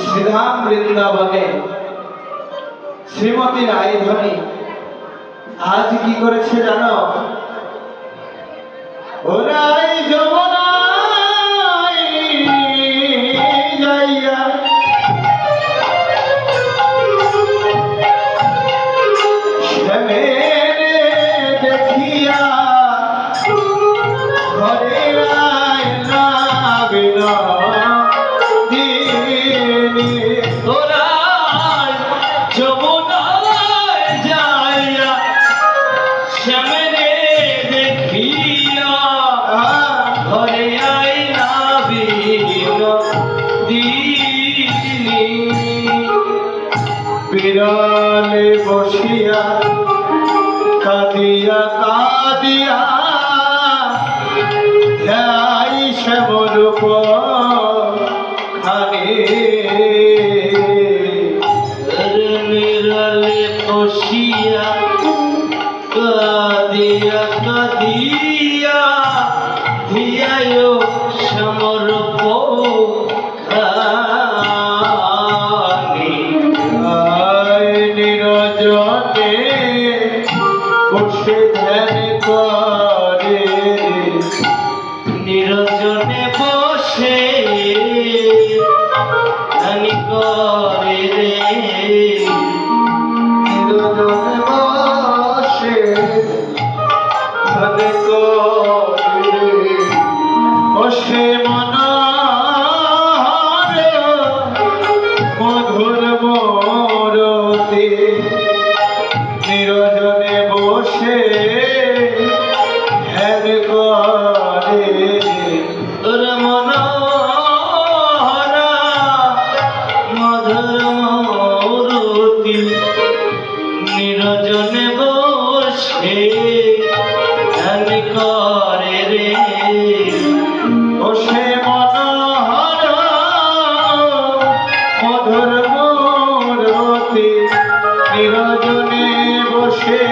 শ্রীধাম বৃন্দাবনে শ্রীমতী রায়ধনী আজ কি করেছে জানো? ও রায় যমুনায় যাইয়া শ্যামের দেখিয়া ঘরে রায় নাবিল দিনী। ও রায় যমুনায় যাইয়া শ্যামের দেখিয়া ঘরে আই নাবিল দিনী। বিরলে বসিয়া কাঁদিয়া কাঁদিয়া ধ্যাই শ্যামরূপ খানি। নিরলে বসিয়া কাঁদিয়া কাঁদিয়া ধিয়ায় সমরূপ খানি। নিরজনে বসে ধ্যান করে, নিরজনে বসে ধ্যান করে রে। নিরজনে বসে ধ্যান করে, বসে মনোহর মধুর মূরতি। নিরজনে বসে ধ্যান করে, তোর মনোহর মধুর মূরতি। নিরজনে বসে ধ্যান করে রে। বসে মনোহর মধুর মূরতি। নিরজনে বসে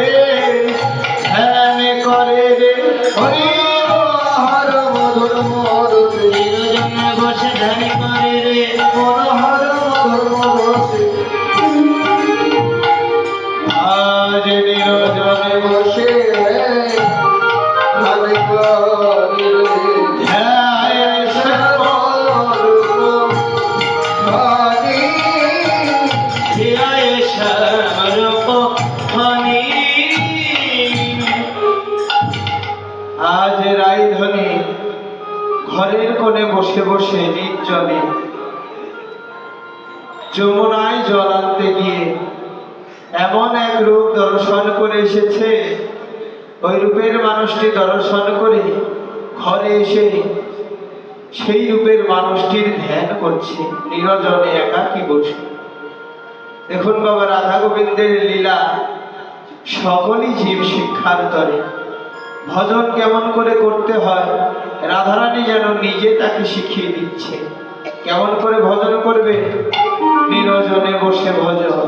ধ্যান করে রে। হরি মনোহর মধুর মূরতি। নিরজনে বসে ধ্যান করে রে। মনোহর মধুর মূরতি। আজ নিরজনে বসে ধ্যান করে রে। ধ্যায় শ্যামরূপ খানি। ধিয়ায় শ্যামরূপ খানি। আজ রায়ধনী ঘরের কোণে বসে বসে নির্জনে যমুনায় জল আনতে গিয়ে এমন এক রূপ দর্শন করে এসেছে। ওই রূপের মানুষটি দর্শন করে ঘরে এসে সেই রূপের মানুষটির ধ্যান করছে নিরজনে একাকী বসে। দেখুন বাবা, রাধা গোবিন্দের লীলা সকলই জীব শিক্ষার তরে। ভজন কেমন করে করতে হয় রাধারানী যেন নিজে তাকে শিখিয়ে দিচ্ছে। কেমন করে ভজন করবে? নিরজনে বসে ভজন।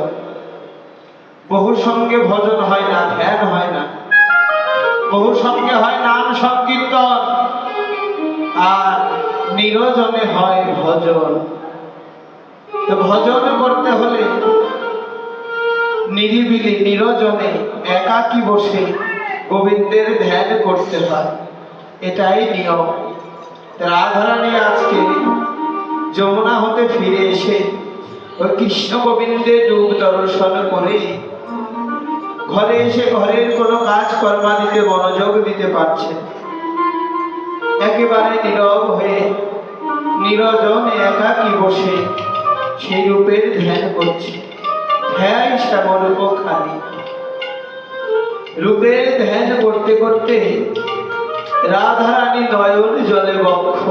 বহু সঙ্গে ভজন হয় না, ধ্যান হয় না। বহু সঙ্গে হয় নাম সংকীর্তন, আর নিরজনে হয় ভজন। তো ভজন করতে হলে নিরিবিলি নিরজনে একাকী বসে গোবিন্দের ধ্যান করতে হয়, এটাই নিয়ম। রাধারানী আজকে যমুনা হতে ফিরে এসে ওই কৃষ্ণ গোবিন্দের রূপ দর্শন করে ঘরে এসে ঘরের কোনো কাজ কর্মাদিতে মনোযোগ দিতে পারছে। একেবারে নীরব হয়ে নিরজনে একাকী বসে সেই রূপের ধ্যান করছে। ধ্যায় শ্যামরূপ খানি। রূপের ধ্যান করতে করতে রাধারানী নয়ন জলে বক্ষ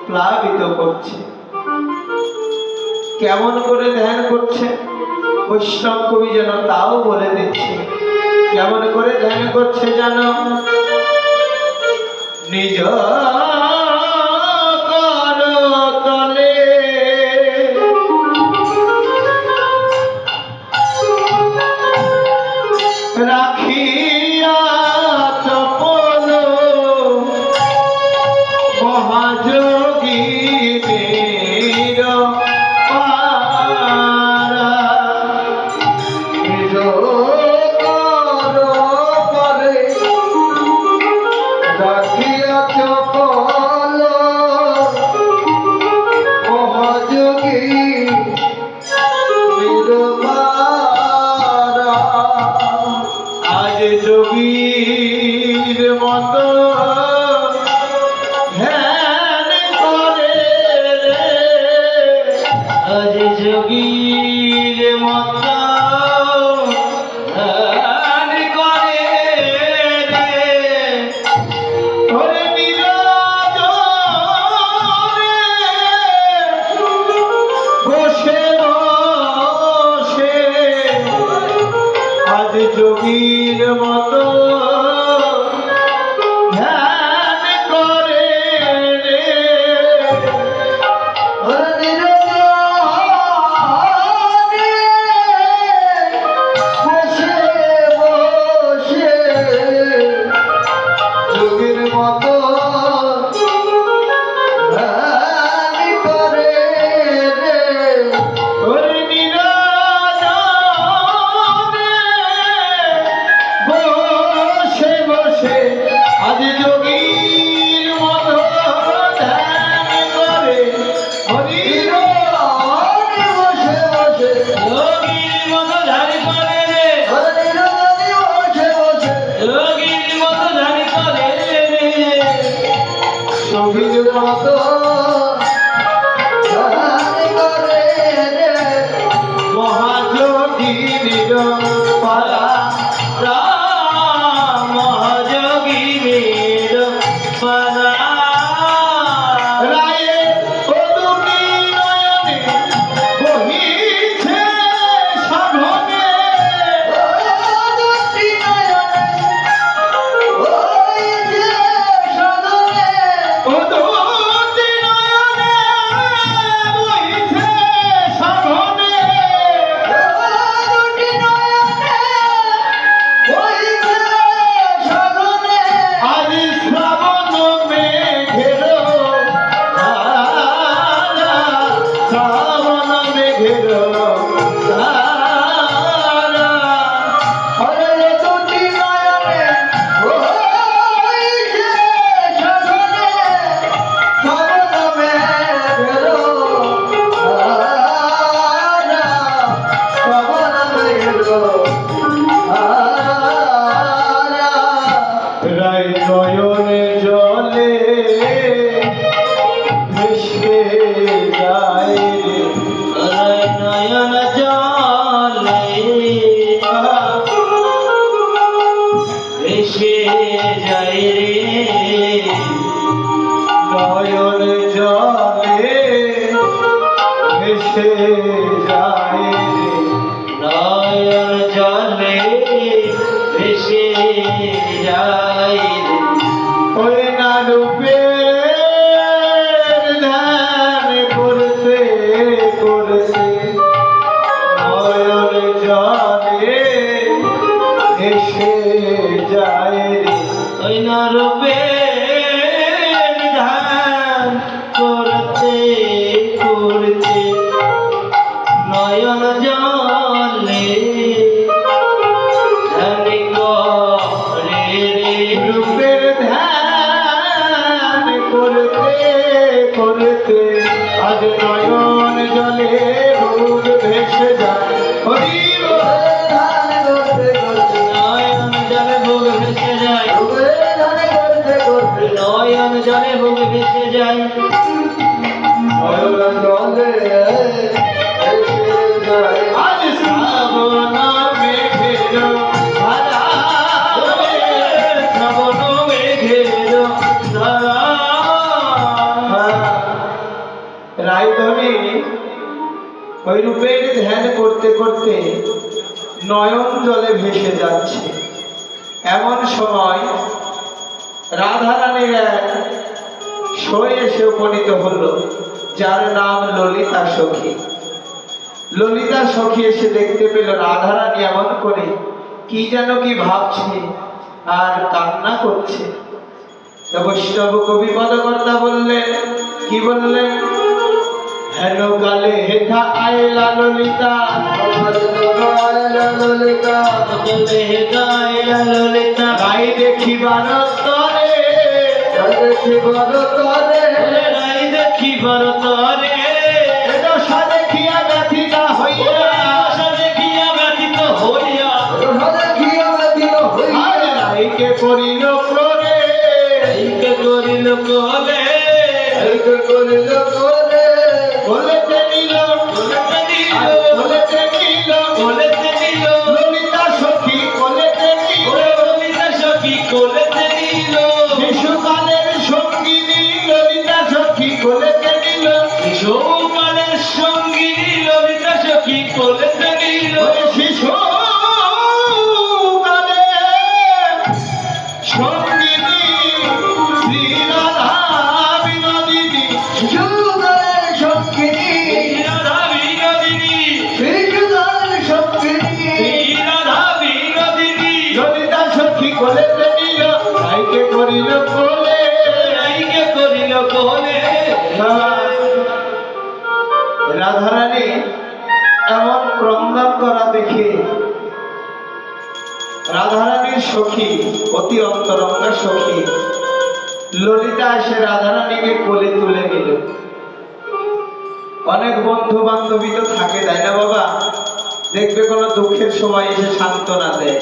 প্লাবিত করছে। কেমন করে ধ্যান করছে বৈষ্ণব কবি যেন তাও বলে দিচ্ছে। কেমন করে ধ্যান করছে জানো? নিজ করতলে রাখিয়া চপল মহাযোগীর হরির বসে বসে যোগীর মতো ধারি করে রে হরির বসে বসে যোগীর মতো ধারি করে রে সখীর মতো ধারি করে রে মহাযোগীর পালা রাম মহাযোগীর পালা রায়ে ও দুটি নয়নে বহিছে সাধনে ও দুটি নয়নে বহিছে সাধনে ও দুটি নয়নে বহিছে সাধনে ও দুটি নয়নে বহিছে সাধনে আজ শ্রাবণ মেঘের ধারা শ্রাবণ মেঘের ধারা হরে দুটি নয়নে বহিছে সাধনে শ্রাবণ মেঘের ধারা শ্রাবণ মেঘের রাই নয়নে জলে ভেসে যায় রে নয়ন জলে ভেসে যায় রে নয়ন জলে ভেসে যায় রে নয়ন জলে ভেসে যায় রে ওই না রূপের ধ্যান করতে করতে নয়ন জলে ভেসে যায় রে ওই নরবে ধান করতে করতে নয়ন জলে ধ্যান করে রে রূপের ধ্যান করতে করতে আজ নয়ন জলে রূপ ভেসে যায় হরি বল ধ্যান করতে করতে নয়ন জলে ভোগ ভেসে যায় রূপের ধ্যান করতে করতে নয়ন জলে ভোগ ভেসে যায় নয়ন জলে ভেসে যায় আজ শ্রাবণ মেঘের ধারা শ্রাবণ মেঘের ধারা রায়ধনী ওই রূপের ধ্যান করতে করতে নয়ন জলে ভেসে যাচ্ছে। এমন সময় রাধারানীর এক সই এসে উপনীত হলো, যার নাম ললিতা সখী। ললিতা সখী এসে দেখতে পেল রাধারানী এমন করে কি যেন কি ভাবছে আর কান্না করছে। তো বৈষ্ণব কবি পদকর্তা বললেন, কি বললেন? হেন কালে হেথা আয়লা ললিতা, ললিতা ললিতা গাই দেখিবার তরে, দেখিবার তরে রাই দেখিবার তরে দশা দেখিয়া ব্যথিতা হইয়া, আশা দেখিয়া ব্যথিত হইয়া দেখিয়া ব্যথিত হইয়া রাইকে করিল ক্রোধে, এইকে করিল কলে রাইকে করিল ক্রোধে বলেতে নিল, বলেতে নিল, কোলেতে নিল ললিতা সখী বলেতে নিল, ললিতা সখী কোলেতে নিল শিশুকালের সঙ্গিনী ললিতা সখী বলেতে নিল, শিশুকালের সঙ্গিনী ললিতা সখী কোলেতে নিল শিশুকালে সঙ্গিনী শ্রী রাধা বিনোদিনী, শিশুকালের সঙ্গিনী রাধা বিনোদিনী শিশুকালের সঙ্গিনী রাধা বিনোদিনী ললিতা সখী বলেতে নিল, রাইকে করিল কোলে, রাইকে করিল কোলে রাধারানী এমন ক্রন্দন করা দেখে রাধারানীর সখী, অতি অন্তরঙ্গা সখী ললিতা এসে রাধারানীকে কোলে তুলে নিল। অনেক বন্ধু বান্ধবী তো থাকে, তাই না বাবা? দেখবে কোনো দুঃখের সময় এসে সান্ত্বনা দেয়।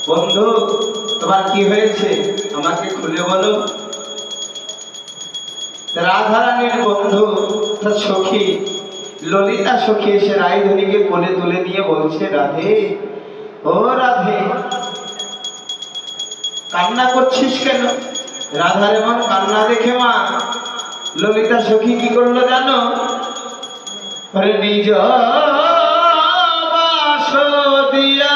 বন্ধু, তোমার কি হয়েছে আমাকে খুলে বলো। রাধারানীর বন্ধু তার সখী ললিতা সখী এসে রায়ধনীকে কোলে তুলে নিয়ে বলছে, রাধে, ও রাধে, কান্না করছিস কেন? রাধার এমন কান্না দেখে মা ললিতা সখী কি করলো জানো? আরে নিজ বাস দিয়া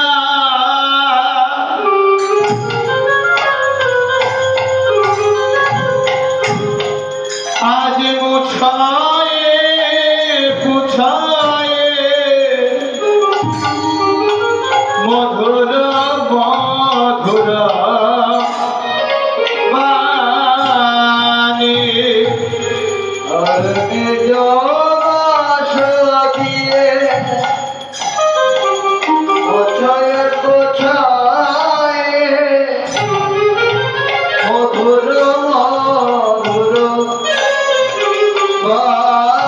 আজ মুছায়ে পুছায়ে মধুর মধুর বাণী আর নিজ বাস দিয়ে পোছায়ে পোছায়ে মধুর মধুর বাণী।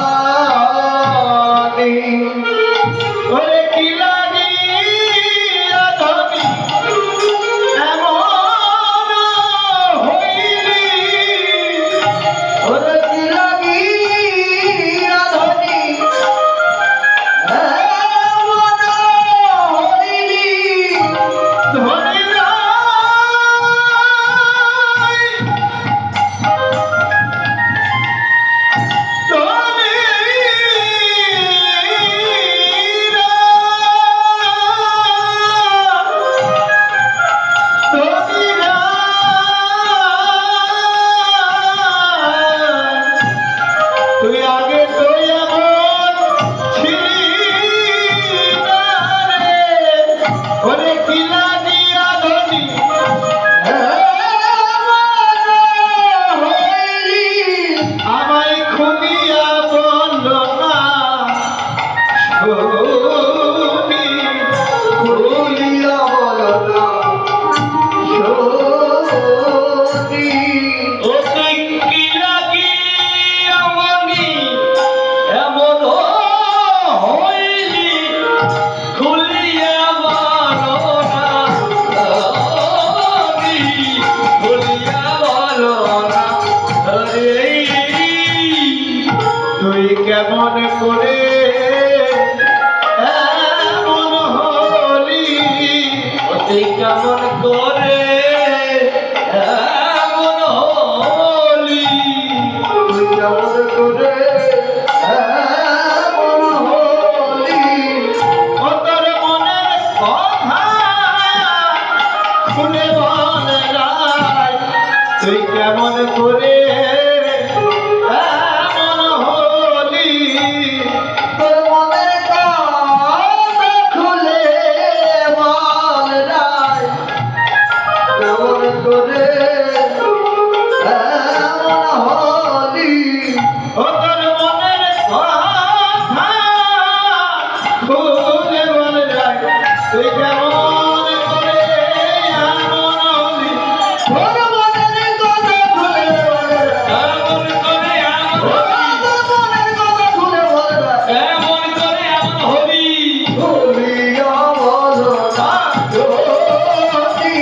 ওরে কি লাগি রাধনী এমন হইলি, ওরে কি লাগি রাধনী এমন হইলি, ধনী তুই আগে তো এমন ছিলি না রে, ওরে কি লাগি রাধনী এমন হইলি, আমায় খুলিয়া বলল না শুনি, খুলিয়া বল না শুনি। ও তুই কি লাগি আমনি এমন হইলি, খুলিয়া বলো না আমি, খুলিয়া বলো না রে। তুই কেমন করে এমন হলি, ও তুই কেমন করে এমন হলি, তুই কেমন করে এমন হলি, ও তোর মনের কথা খুলে বল রায়, তুই কেমন করে এমন হলি, তোর মনের কথা খুলে বল রায়, কেমন করে এমন হলি, ও তোর মনের কথা খুলে বল রায়, তুই কেমন করে এমন হলি, তোর মনের কথা খুলে বল রায়, কেমন করে এমন ও তোর মনের কথা খুলে বল রায়, কেমন করে এমন হলি, খুলিয়া বল না যদি,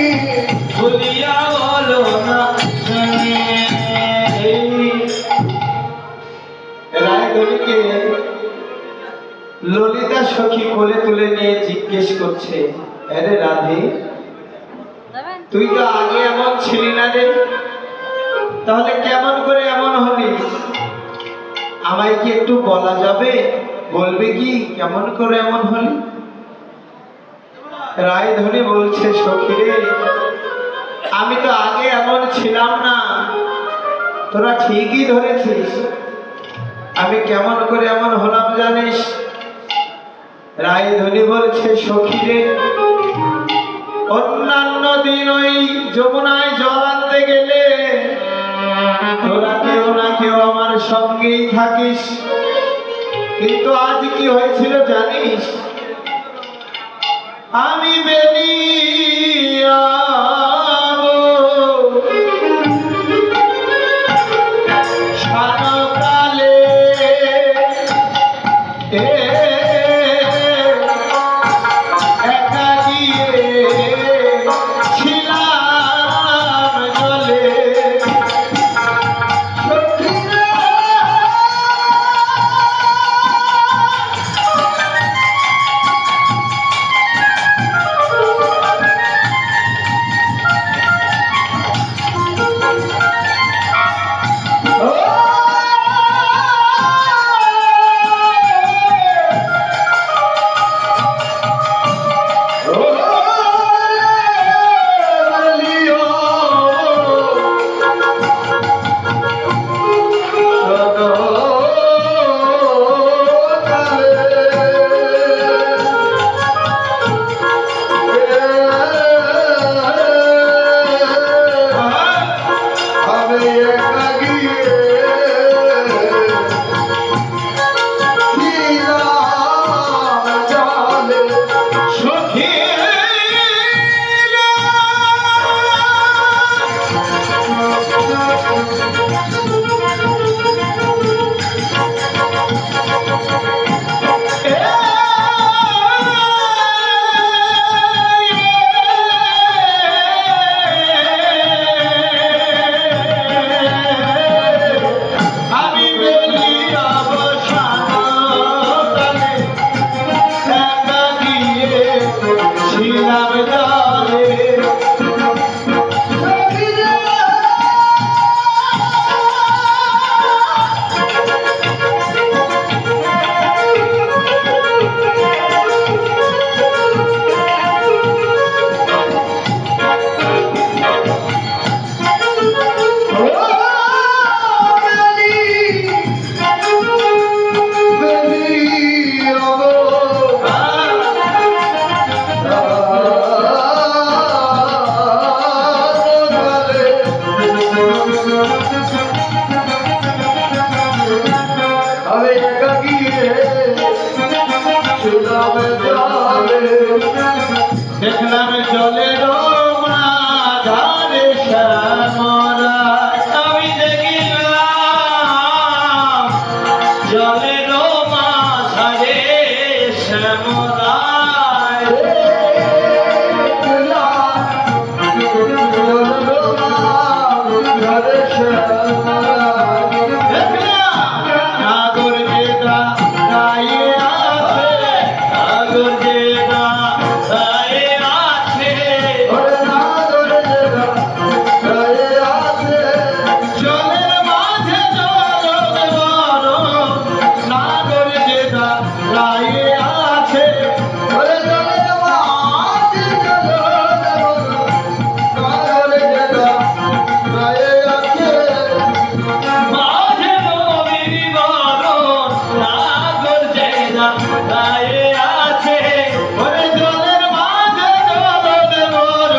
খুলিয়া বলো না। রায়ধনীকে ললিতা সখী কোলে তুলে নিয়ে জিজ্ঞেস করছে, আরে রাধে, তুই তো আগে এমন ছিলি না রে, তাহলে কেমন করে এমন হলি? আমায় কি একটু বলা যাবে? বলবে কি কেমন করে এমন হলি? রায়ধনী বলছে, সখী রে, আমি তো আগে এমন ছিলাম না, তোরা ঠিকই ধরেছিস। আমি কেমন করে এমন হলাম জানিস? রায়ধনী বলছে, সখী রে, অন্যান্য দিন ওই যমুনায় জল আনতে গেলে তোরা কেউ না কেউ আমার সঙ্গেই থাকিস, কিন্তু আজ কি হয়েছিল জানিস? আমি বেরিয়া সানকালে একা গিয়ে ছিলাম জলে দেখলাম জলের মাঝারে শ্যামরায়। আমি দেখিলাম জলের মাঝারে শ্যামরায়। দেখলাম নাগর যে দাঁড়িয়ে আছে, সাগর যে দাঁড়িয়ে আছে, জলের মাঝে জলধর নাগর যে দাঁড়িয়ে আছে। মাঝে নবীর বরণ সাগর যে দাঁড়িয়ে আছে। ওরে জলের মাঝে জলধর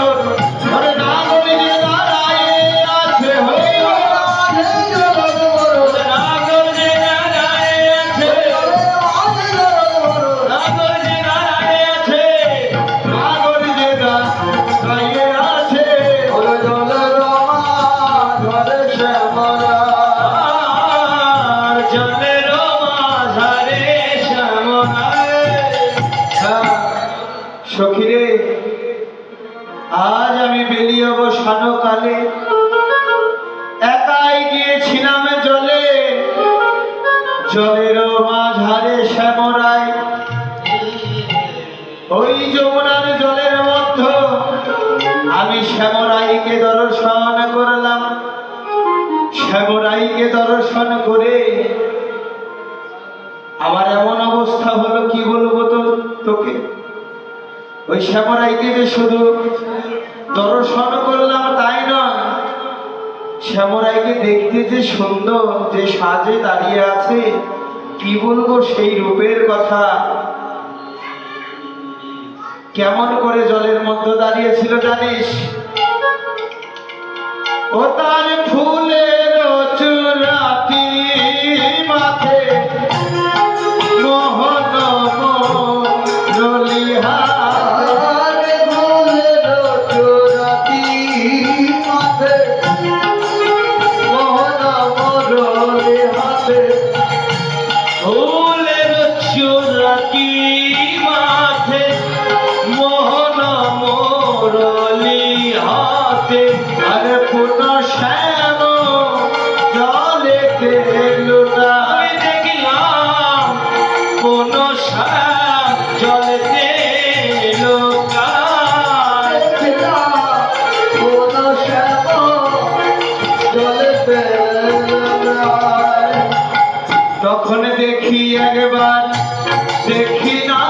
ওরে নাগর যে দাঁড়িয়ে আছে। সাগর যে দাঁড়িয়ে আছে, সাগর যে দাঁড়িয়ে আছে। নাগর যে দাঁড়িয়ে আছে। আর জলের মাঝারে শ্যামরায়। সখিরে, আজ আমি বেরিয়ে অবসান কালে একাই গিয়েছিলাম জলে, জলের মাঝারে শ্যামরায়। ওই যমুনার জলের মধ্যে আমি শ্যামরাইকে দর্শন করলাম। শ্যামরাইকে দর্শন করে আমার এমন অবস্থা হলো, কি বলবো তোকে। ওই শ্যামরাইকে যে শুধু দর্শন করলাম তাই নয়, শ্যামরাইকে দেখতে যে সুন্দর, যে সাজে দাঁড়িয়ে আছে, কি বলবো সেই রূপের কথা। কেমন করে জলের মধ্যে দাঁড়িয়েছিল জানিস? ও তার ফুলের চূড়াটি মাথে মোহন রলিহা। ফুলের চূড়াটি মাথে মোহন মোরলি হাতে। আরে পুনঃ শ্যাম জলে লুটা। আমি দেখলাম কোন শ্যাম জলেতে লোকায়। তখন দেখি একবার, দেখি না